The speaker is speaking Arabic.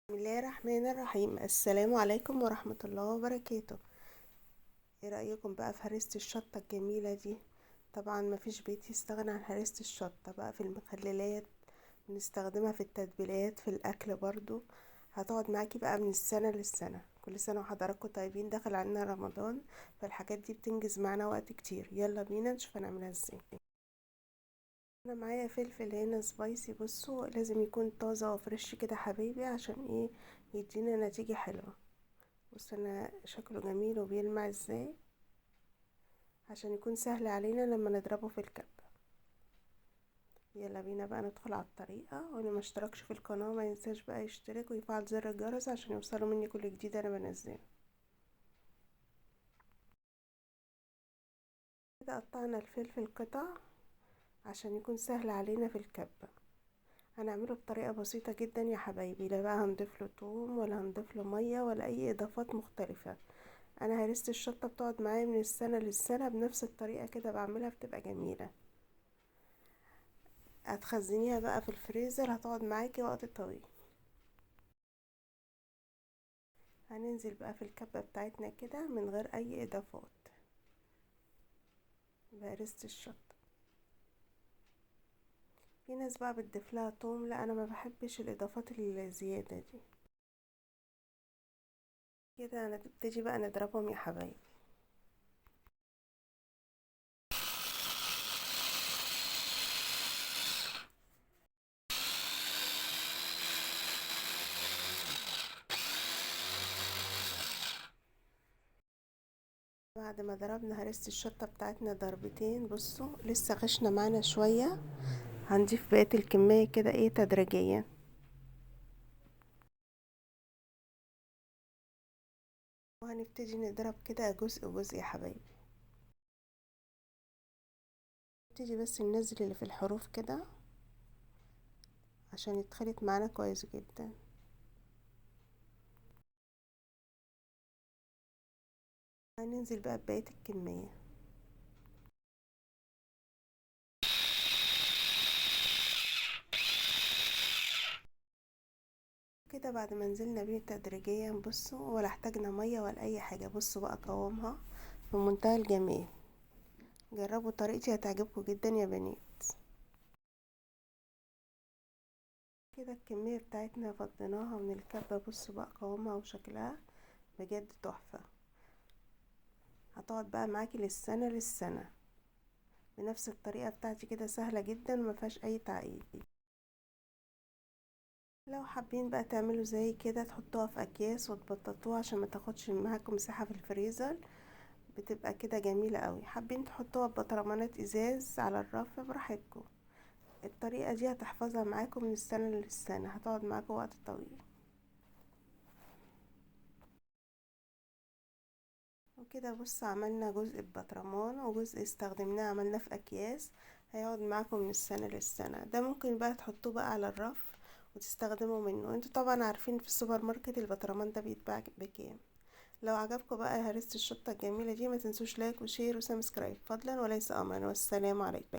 بسم الله الرحمن الرحيم. السلام عليكم ورحمة الله وبركاته. ايه رأيكم بقى في هريسة الشطة الجميلة دي؟ طبعا مفيش بيت يستغنى عن هريسة الشطة بقى في المخللات، بنستخدمها في التتبيلات في الاكل برضو. هتقعد معاكي بقى من السنة للسنة. كل سنة وحضراتكم طيبين. دخل علينا رمضان، فالحاجات دي بتنجز معانا وقت كتير. يلا بينا نشوف هنعملها ازاي. انا معايا فلفل هنا سبايسي. بصوا لازم يكون طازة وفريش كده حبيبي، عشان ايه؟ يدينا نتيجة حلوة. بص انا شكله جميل وبيلمع ازاي، عشان يكون سهل علينا لما نضربه في الكبة. يلا بينا بقى ندخل على الطريقة. واللي ما اشتركش في القناة ما ينساش بقى يشترك ويفعل زر الجرس عشان يوصلوا مني كل جديد انا بنزله. كده قطعنا الفلفل قطع عشان يكون سهل علينا في الكبة. هنعمله بطريقة بسيطة جدا يا حبايبي، لا بقى هنضيف له توم ولا هنضيف له مية ولا اي اضافات مختلفة. انا هرسة الشطة بتقعد معايا من السنة للسنة بنفس الطريقة كده بعملها، بتبقى جميلة. هتخزنيها بقى في الفريزر، هتقعد معاكي وقت طويل. هننزل بقى في الكبة بتاعتنا كده من غير اي اضافات بهرسة الشطة. في ناس بقى بتضيف لها توم، لا انا ما بحبش الاضافات الزيادة دي. كده هنبتدي بقى نضربهم يا حبايبي. بعد ما ضربنا هرسة الشطة بتاعتنا ضربتين، بصوا لسه غشنا معانا شوية. هنضيف بقية الكمية كده ايه تدريجيا. وهنبتدي نضرب كده جزء جزء يا حبايبي. نبتدي بس ننزل اللي في الحروف كده عشان يتخلط معانا كويس جدا. هننزل بقى ببقية الكمية كده. بعد ما نزلنا بيه تدريجيا، بصوا ولا احتاجنا مية ولا اي حاجة. بصوا بقى قوامها في منتهى الجمال. جربوا طريقتي هتعجبكم جدا يا بنات. كده الكمية بتاعتنا فضيناها من الكبة. بصوا بقى قوامها وشكلها بجد تحفة. هتقعد بقى معاكي للسنة للسنة بنفس الطريقة بتاعتي كده، سهلة جدا ومفيهاش اي تعقيد. لو حابين بقى تعملوا زي كده تحطوها في اكياس وتبططوها عشان ما تاخدش معاكم مساحة في الفريزر، بتبقى كده جميلة قوي. حابين تحطوها ببطرمانات ازاز على الرف براحتكم. الطريقة دي هتحفظها معاكم من السنة للسنة، هتقعد معاكم وقت طويل. وكده بص عملنا جزء ببطرمان وجزء استخدمناه عملناه في اكياس، هيقعد معاكم من السنة للسنة. ده ممكن بقى تحطوه بقى على الرف وتستخدموا منه. انتوا طبعا عارفين في السوبر ماركت البطرمان ده بيتباع بكام. لو عجبكم بقى هرسة الشطة الجميلة دي، ما تنسوش لايك وشير وسبسكرايب فضلا وليس امرا. والسلام عليكم.